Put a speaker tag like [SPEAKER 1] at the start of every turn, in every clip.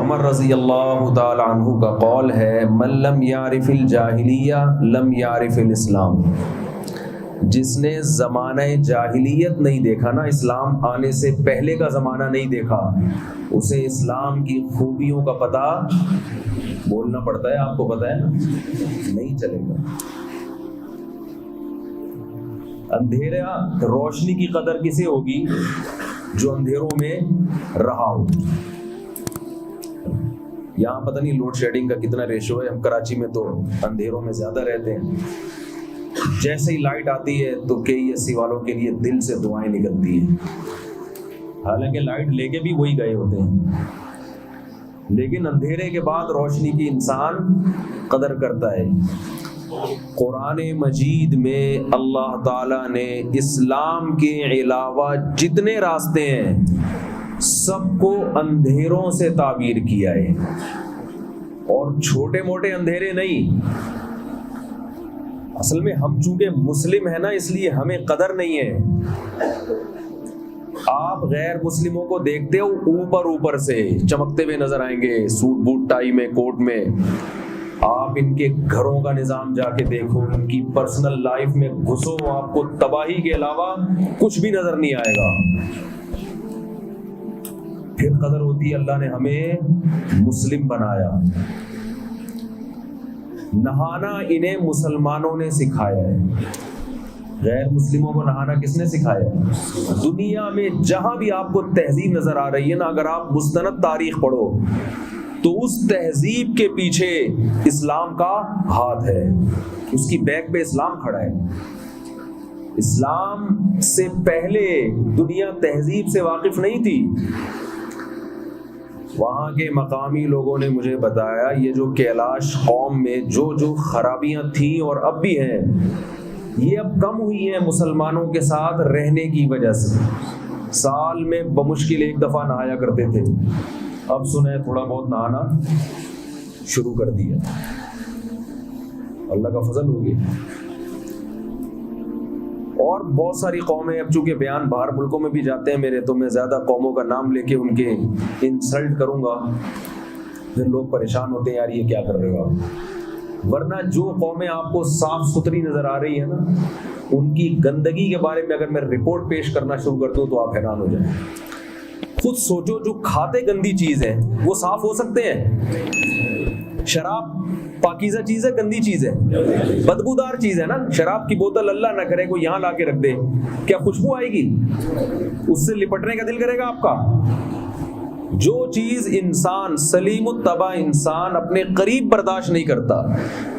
[SPEAKER 1] عمر رضی اللہ تعالی عنہ کا قول ہے من لم یعرف الجاہلیہ لم یعرف الاسلام، جس نے زمانہ جاہلیت نہیں دیکھا نا، اسلام آنے سے پہلے کا زمانہ نہیں دیکھا، اسے اسلام کی خوبیوں کا پتہ بولنا پڑتا ہے، آپ کو پتہ ہے نا، نہیں چلے گا۔ اندھیرا روشنی کی قدر کسے ہوگی؟ جو اندھیروں میں رہا ہو۔ یہاں پتہ نہیں لوڈ شیڈنگ کا کتنا ریشو ہے، ہم کراچی میں تو اندھیروں میں زیادہ رہتے ہیں، جیسے ہی لائٹ آتی ہے تو KESC والوں کے لیے دل سے دعائیں نکلتی ہیں، حالانکہ لائٹ لے کے بھی وہی گئے ہوتے ہیں، لیکن اندھیرے کے بعد روشنی کی انسان قدر کرتا ہے۔ قرآن مجید میں اللہ تعالیٰ نے اسلام کے علاوہ جتنے راستے ہیں سب کو اندھیروں سے تعبیر کیا ہے، اور چھوٹے موٹے اندھیرے نہیں۔ اصل میں ہم چونکہ مسلم ہیں نا، اس لیے ہمیں قدر نہیں ہے۔ آپ غیر مسلموں کو دیکھتے ہو اوپر سے چمکتے ہوئے نظر آئیں گے، سوٹ بوٹ ٹائی میں، کوٹ میں۔ آپ ان کے گھروں کا نظام جا کے دیکھو، ان کی پرسنل لائف میں گھسو، آپ کو تباہی کے علاوہ کچھ بھی نظر نہیں آئے گا۔ پھر قدر ہوتی ہے اللہ نے ہمیں مسلم بنایا۔ نہانا انہیں مسلمانوں نے سکھایا ہے، غیر مسلموں کو نہانا کس نے سکھایا ہے؟ دنیا میں جہاں بھی آپ کو تہذیب نظر آ رہی ہے نا، اگر آپ مستند تاریخ پڑھو تو اس تہذیب کے پیچھے اسلام کا ہاتھ ہے، اس کی بیک پہ اسلام کھڑا ہے۔ اسلام سے پہلے دنیا تہذیب سے واقف نہیں تھی۔ وہاں کے مقامی لوگوں نے مجھے بتایا یہ جو کیلاش قوم میں جو خرابیاں تھیں اور اب بھی ہیں، یہ اب کم ہوئی ہیں مسلمانوں کے ساتھ رہنے کی وجہ سے۔ سال میں بمشکل ایک دفعہ نہایا کرتے تھے، اب سنیں تھوڑا بہت نہانا شروع کر دیا، اللہ کا فضل ہو گیا۔ اور بہت ساری قومیں، اب چونکہ بیان باہر ملکوں میں بھی جاتے ہیں میرے، تو میں زیادہ قوموں کا نام لے کے ان کے انسلٹ کروں گا، پھر لوگ پریشان ہوتے ہیں یار یہ کیا کر رہے ہو آپ۔ ورنہ جو قومیں آپ کو صاف ستھری نظر آ رہی ہے نا، ان کی گندگی کے بارے میں اگر میں رپورٹ پیش کرنا شروع کر دوں تو آپ حیران ہو جائیں۔ خود سوچو، جو کھاتے گندی چیز ہے وہ صاف ہو سکتے ہیں؟ شراب پاکیزہ چیز ہے گندی چیز ہے؟ بدبودار چیز ہے نا۔ شراب کی بوتل اللہ نہ کرے کوئی یہاں لا کے رکھ دے، کیا خوشبو آئے گی؟ اس سے لپٹنے کا دل کرے گا آپ کا؟ جو چیز انسان سلیم الطبع انسان اپنے قریب برداشت نہیں کرتا،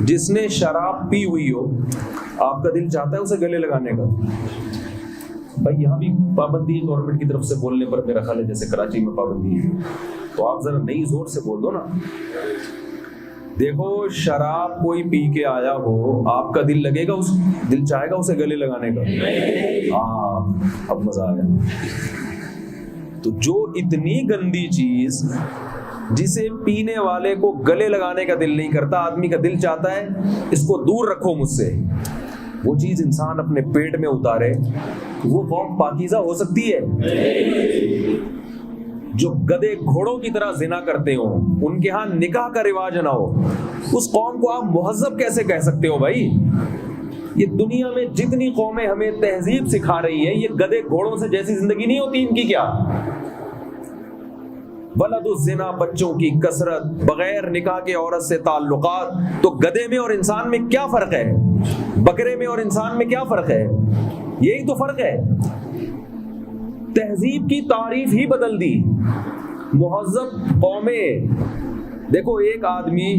[SPEAKER 1] جس نے شراب پی ہوئی ہو، آپ کا دل چاہتا ہے اسے گلے لگانے کا۔ بھائی یہاں بھی پابندی ہے گورنمنٹ کی طرف سے بولنے پر، میرا خیال ہے جیسے کراچی میں پابندی ہے، تو آپ ذرا نئی زور سے بول دو نا۔ دیکھو شراب کوئی پی کے آیا ہو، آپ کا دل لگے گا، اس دل چاہے گا اسے گلے لگانے کا؟ ہاں اب مزہ آ گیا۔ تو جو اتنی گندی چیز جسے پینے والے کو گلے لگانے کا دل نہیں کرتا، آدمی کا دل چاہتا ہے اس کو دور رکھو مجھ سے، وہ چیز انسان اپنے پیٹ میں اتارے، وہ قوم پاکیزہ ہو سکتی ہے؟ جو گدے گھوڑوں کی طرح زنا کرتے ہو، ان کے ہاں نکاح کا رواج نہ ہو، اس قوم کو آپ مہذب کیسے کہہ سکتے ہو بھائی؟ یہ دنیا میں جتنی قومیں ہمیں تہذیب سکھا رہی ہیں، یہ گدے گھوڑوں سے جیسی زندگی نہیں ہوتی ان کی کیا؟ ولد الزنا، بچوں کی کثرت، بغیر نکاح کے عورت سے تعلقات، تو گدے میں اور انسان میں کیا فرق ہے؟ بکرے میں اور انسان میں کیا فرق ہے؟ یہی تو فرق ہے۔ تہذیب کی تعریف ہی بدل دی۔ مہذب قومیں، دیکھو ایک آدمی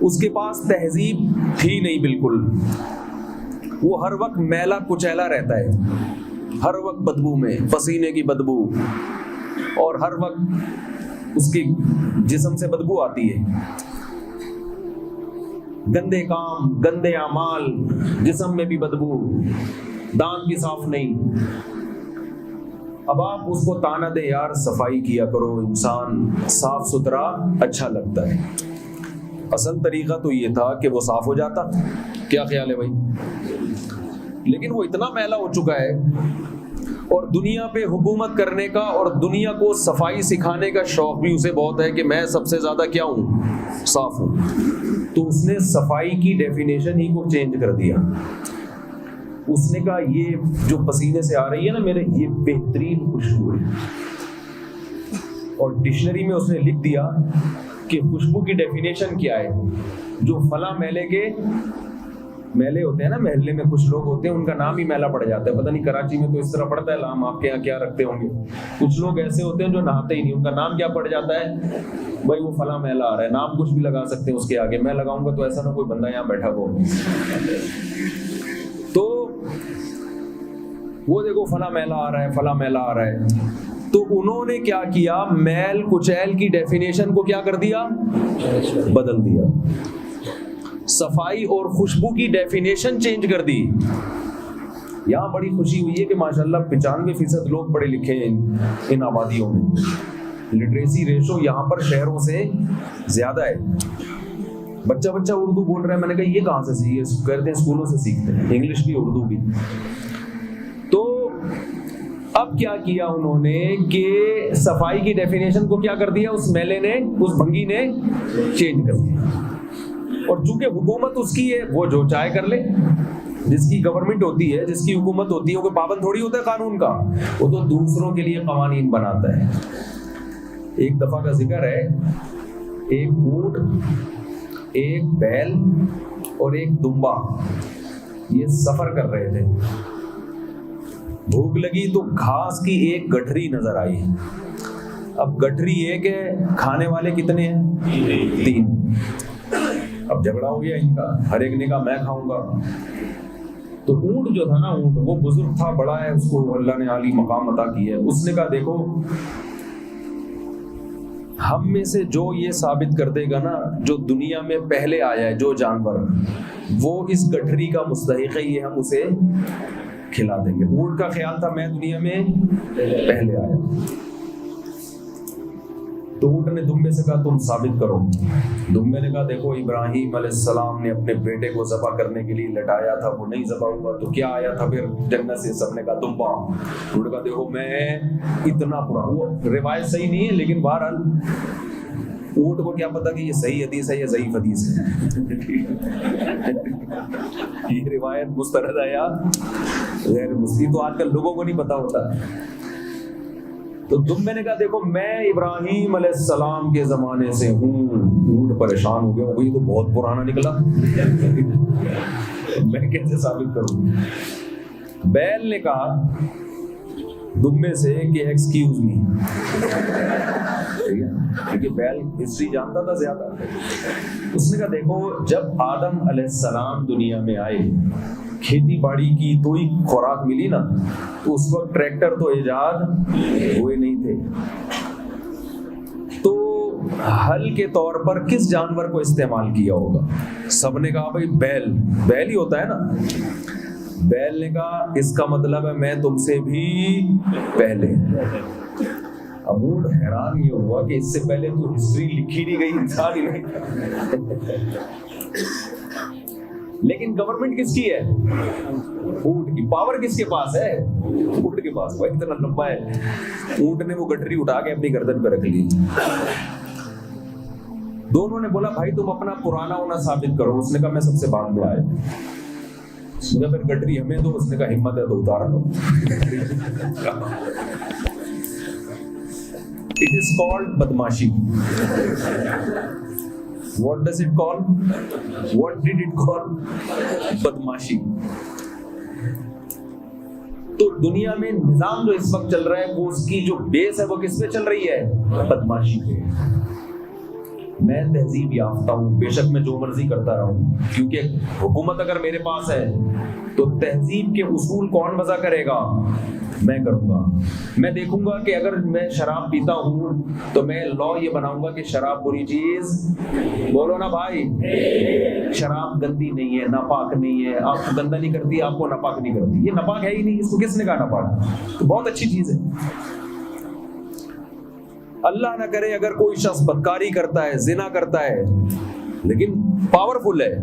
[SPEAKER 1] اس کے پاس تہذیب تھی نہیں بالکل، وہ ہر وقت میلا کچیلا رہتا ہے، ہر وقت بدبو میں، پسینے کی بدبو، اور ہر وقت اس کی جسم سے بدبو آتی ہے، گندے کام، گندے اعمال، جسم میں بھی بدبو، دانت بھی صاف نہیں۔ اب آپ اس کو تانا دیں یار صفائی کیا کرو، انسان صاف ستھرا اچھا لگتا ہے۔ اصل طریقہ تو یہ تھا کہ وہ صاف ہو جاتا، کیا خیال ہے بھائی؟ لیکن وہ اتنا میلا ہو چکا ہے، اور دنیا پہ حکومت کرنے کا اور دنیا کو صفائی سکھانے کا شوق بھی اسے بہت ہے کہ میں سب سے زیادہ کیا ہوں؟ صاف ہوں. تو اس نے صفائی کی ڈیفینیشن ہی کو چینج کر دیا. اس نے کہا یہ جو پسینے سے آ رہی ہے نا میرے، یہ بہترین خوشبو ہے. اور ڈکشنری میں اس نے لکھ دیا کہ خوشبو کی ڈیفینیشن کیا ہے. جو فلاں میلے کے میلے ہوتے ہیں نا، محلے میں کچھ لوگ ہوتے ہیں ان کا نام ہی میلہ پڑ جاتا ہے. پتہ نہیں کراچی میں تو اس طرح پڑتا ہے نام، آپ کے یہاں کیا رکھتے ہوں گے. کچھ لوگ ایسے ہوتے ہیں جو نہاتے ہی نہیں، ان کا نام کیا پڑ جاتا ہے؟ بھائی وہ فلاں میلہ آ رہا ہے. نام کچھ بھی لگا سکتے ہیں اس کے آگے. میں لگاؤں گا تو ایسا نہ کوئی بندہ یہاں بیٹھا ہو تو وہ دیکھو فلاں میلہ آ رہا ہے، فلاں میلہ آ رہا ہے. تو انہوں نے کیا کیا؟ میل کچیل کی ڈیفینیشن کو کیا کر دیا؟ بدل دیا. صفائی اور خوشبو کی ڈیفینیشن چینج کر دی. یہاں بڑی خوشی ہوئی ہے کہ ماشاءاللہ 95% لوگ پڑھے لکھے ہیں ان آبادیوں میں. لٹریسی ریشو یہاں پر شہروں سے زیادہ ہے. بچہ اردو بول رہا ہے. میں نے کہا یہ کہاں سے سیکھے؟ کہتے ہیں اسکولوں سے سیکھتے ہیں، انگلش بھی اردو بھی. تو اب کیا کیا انہوں نے کہ صفائی کی ڈیفینیشن کو کیا کر دیا؟ اس میلے نے، اس بھنگی نے چینج کر دیا. اور چونکہ حکومت اس کی ہے، وہ جو چاہے کر لے. جس کی گورنمنٹ ہوتی ہے، جس کی حکومت ہوتی ہے، وہ کوئی پابند تھوڑی ہوتا ہے قانون کا. وہ تو دوسروں کے لیے قوانین بناتا ہے. ایک دفعہ کا ذکر ہے، ایک اونٹ، ایک بیل اور ایک دمبا یہ سفر کر رہے تھے. بھوک لگی تو گھاس کی ایک گٹھری نظر آئی. اب گٹھری ایک ہے، کھانے والے کتنے ہیں؟ 3. اب جھگڑا ہو گیا ان کا. ہر ایک نے کہا میں کھاؤں گا. تو اونٹ جو تھا نا، اونٹ وہ بزرگ تھا، بڑا ہے، اس کو اللہ نے عالی مقام عطا کیا ہے. اس نے کہا دیکھو ہم میں سے جو یہ ثابت کر دے گا نا، جو دنیا میں پہلے آیا ہے جو جانور، وہ اس گٹھری کا مستحق ہے، یہ ہم اسے کھلا دیں گے. اونٹ کا خیال تھا میں دنیا میں پہلے آیا. تو اونٹ نے دمبے سے کہا تم ثابت کرو. دمبے نے کہا دیکھو ابراہیم علیہ السلام نے اپنے بیٹے کو ذبح کرنے کے لیے لٹایا تھا، وہ نہیں ذبح ہوا تو کیا آیا تھا پھر جنت سے؟ سب نے کہا دمبا. اونٹ نے کہا دیکھو میں اتنا پرانا، وہ روایت صحیح نہیں ہے لیکن بہرحال اونٹ کو کیا پتا کہ یہ صحیح حدیث ہے یا ضعیف حدیث ہے. یہ روایت مستند ہے یا غیر مستند، تو آج کل لوگوں کو نہیں پتا ہوتا. تو دمبے نے کہا دیکھو میں ابراہیم علیہ السلام کے زمانے سے ہوں. اونٹ پریشان ہو گیا، وہی تو بہت پرانا نکلا، میں کیسے ثابت کروں. بیل نے کہا دمبے سے کہ ایکسکیوز می، کیونکہ بیل ہسٹری جانتا تھا زیادہ. اس نے کہا دیکھو جب آدم علیہ السلام دنیا میں آئے، کھیتی باڑی کی تو ہی خوراک ملی نا، تو اس وقت ٹریکٹر تو ایجاد ہوئے نہیں تھے. تو ہل کے طور پر کس جانور کو استعمال کیا ہوگا؟ سب نے کہا بھائی بیل. بیل ہی ہوتا ہے نا. بیل نے کہا اس کا مطلب ہے میں تم سے بھی پہلے. اب اونٹ حیران یہ ہوا کہ اس سے پہلے تو ہسٹری لکھی نہیں گئی، انسان ہی نہیں. لیکن گورنمنٹ کس کی ہے؟ اونٹ کی. پاور کس کے پاس ہے؟ اونٹ کے پاس. وہ اتنا لمبا ہے. اونٹ نے وہ گٹری اٹھا کے اپنی گردن پہ رکھ لی. دونوں نے بولا بھائی تم اپنا پرانا ہونا ثابت کرو. اس نے کہا میں سب سے بعد میں آیا. اس نے کہا پھر گٹری ہمیں دو. اس نے کہا ہمت ہے تو اتارا دو. It is called بدماشی. What does it call? What did it call? بدماشی. تو دنیا میں نظام جو اس وقت چل رہا ہے، وہ اس کی جو بیس ہے وہ کس پہ چل رہی ہے؟ بدماشی پہ. میں تہذیب یافتہ ہوں، بے شک میں جو مرضی کرتا رہا ہوں، کیونکہ حکومت اگر میرے پاس ہے تو تہذیب کے اصول کون وضع کرے گا؟ میں کروں گا. میں دیکھوں گا کہ اگر میں شراب پیتا ہوں تو میں لا یہ بناؤں گا کہ شراب بری چیز. بولو نا بھائی، شراب گندی نہیں ہے، ناپاک نہیں ہے. آپ کو گندا نہیں کرتی، آپ کو ناپاک نہیں کرتی. یہ ناپاک ہے ہی نہیں، اس کو کس نے کہا ناپاک؟ تو بہت اچھی چیز ہے. اللہ نہ کرے اگر کوئی شخص بدکاری کرتا ہے، زنا کرتا ہے لیکن پاورفل ہے،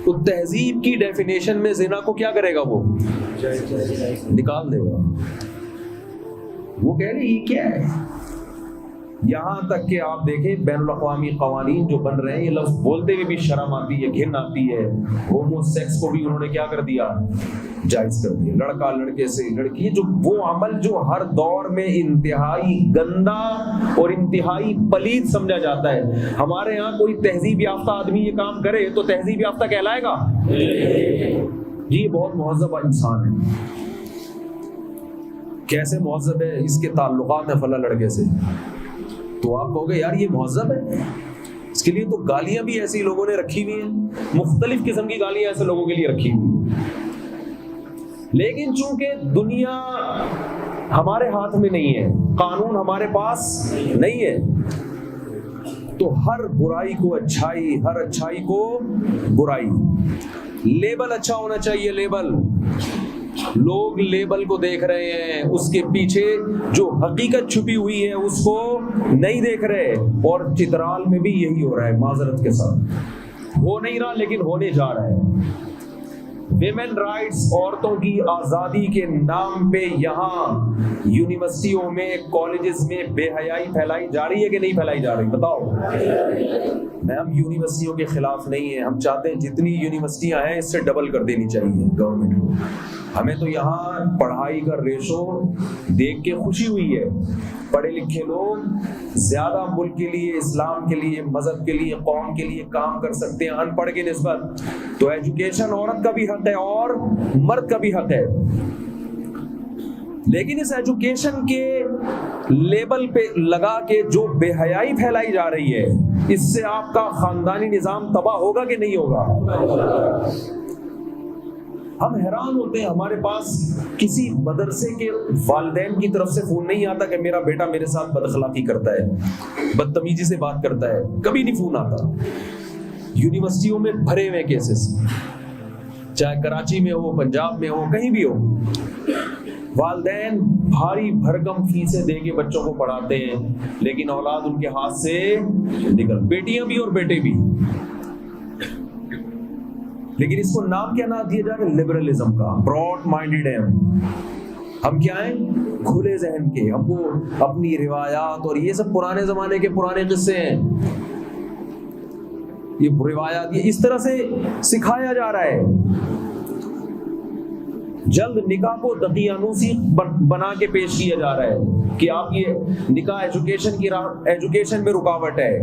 [SPEAKER 1] تو تہذیب کی ڈیفینیشن میں زنا کو کیا کرے گا؟ وہ نکال دے گا. وہ کہہ رہے یہ کیا ہے. یہاں تک کہ آپ دیکھیں بین الاقوامی قوانین جو بن رہے ہیں، یہ لفظ بولتے ہوئے بھی شرم آتی ہے، گھن آتی ہے. ہومو سیکس کو بھی انہوں نے کیا کر دیا؟ جائز کر دیا. لڑکا لڑکے سے، لڑکی، جو وہ عمل جو ہر دور میں انتہائی گندا اور انتہائی پلید سمجھا جاتا ہے. ہمارے یہاں کوئی تہذیب یافتہ آدمی یہ کام کرے تو تہذیب یافتہ کہلائے گا؟ جی یہ بہت مہذب انسان ہے. کیسے مہذب ہے؟ اس کے تعلقات ہیں فلاں لڑکے سے. تو آپ کہو گے یار یہ مہذب ہے. اس کے لیے تو گالیاں بھی ایسی لوگوں نے رکھی ہوئی ہیں، مختلف قسم کی گالیاں ایسے لوگوں کے لیے رکھی ہوئی ہیں. لیکن چونکہ دنیا ہمارے ہاتھ میں نہیں ہے، قانون ہمارے پاس نہیں ہے، تو ہر برائی کو اچھائی، ہر اچھائی کو برائی. لیبل اچھا ہونا چاہیے. لیبل، لوگ لیبل کو دیکھ رہے ہیں، اس کے پیچھے جو حقیقت چھپی ہوئی ہے اس کو نہیں دیکھ رہے. اور چترال میں بھی یہی ہو رہا ہے. معذرت کے ساتھ ہو نہیں رہا لیکن ہونے جا رہا ہے. ویمن رائٹس، عورتوں کی آزادی کے نام پہ یہاں یونیورسٹیوں میں، کالجز میں بے حیائی پھیلائی جا رہی ہے کہ نہیں پھیلائی جا رہی؟ بتاؤ. ہم یونیورسٹیوں کے خلاف نہیں ہیں، ہم چاہتے ہیں جتنی یونیورسٹیاں ہیں اس سے ڈبل کر دینی چاہیے گورنمنٹ کو. ہمیں تو یہاں پڑھائی کا ریشو دیکھ کے خوشی ہوئی ہے. پڑھے لکھے لوگ زیادہ ملک کے لیے، اسلام کے لیے، مذہب کے لیے، قوم کے لیے کام کر سکتے ہیں ان پڑھ کے نسبت. تو ایجوکیشن عورت کا بھی حق ہے اور مرد کا بھی حق ہے. لیکن اس ایجوکیشن کے لیبل پہ لگا کے جو بے حیائی پھیلائی جا رہی ہے، اس سے آپ کا خاندانی نظام تباہ ہوگا کہ نہیں ہوگا؟ ہم حیران ہوتے ہیں. ہمارے پاس کسی مدرسے کے والدین کی طرف سے فون نہیں آتا کہ میرا بیٹا میرے ساتھ بد اخلاقی کرتا ہے، بدتمیزی سے بات کرتا ہے. کبھی نہیں فون آتا. یونیورسٹیوں میں بھرے ہوئے کیسز، چاہے کراچی میں ہو، پنجاب میں ہو، کہیں بھی ہو. والدین بھاری بھرکم فیسیں دے کے بچوں کو پڑھاتے ہیں، لیکن اولاد ان کے ہاتھ سے نکل، بیٹیاں بھی اور بیٹے بھی. لیکن اس کو نام کیا نہ دیا جائے؟ لبرلزم کا. براڈ مائنڈیڈ ہیں ہم. کیا ہیں؟ کھلے ذہن کے. ہم کو اپنی روایات اور یہ سب پرانے زمانے کے پرانے قصے ہیں، یہ روایات یہ اس طرح سے سکھایا جا رہا ہے. جلد نکاح کو دقیانوسی بنا کے پیش کیا جا رہا ہے کہ آپ یہ نکاح ایجوکیشن میں رکاوٹ ہے.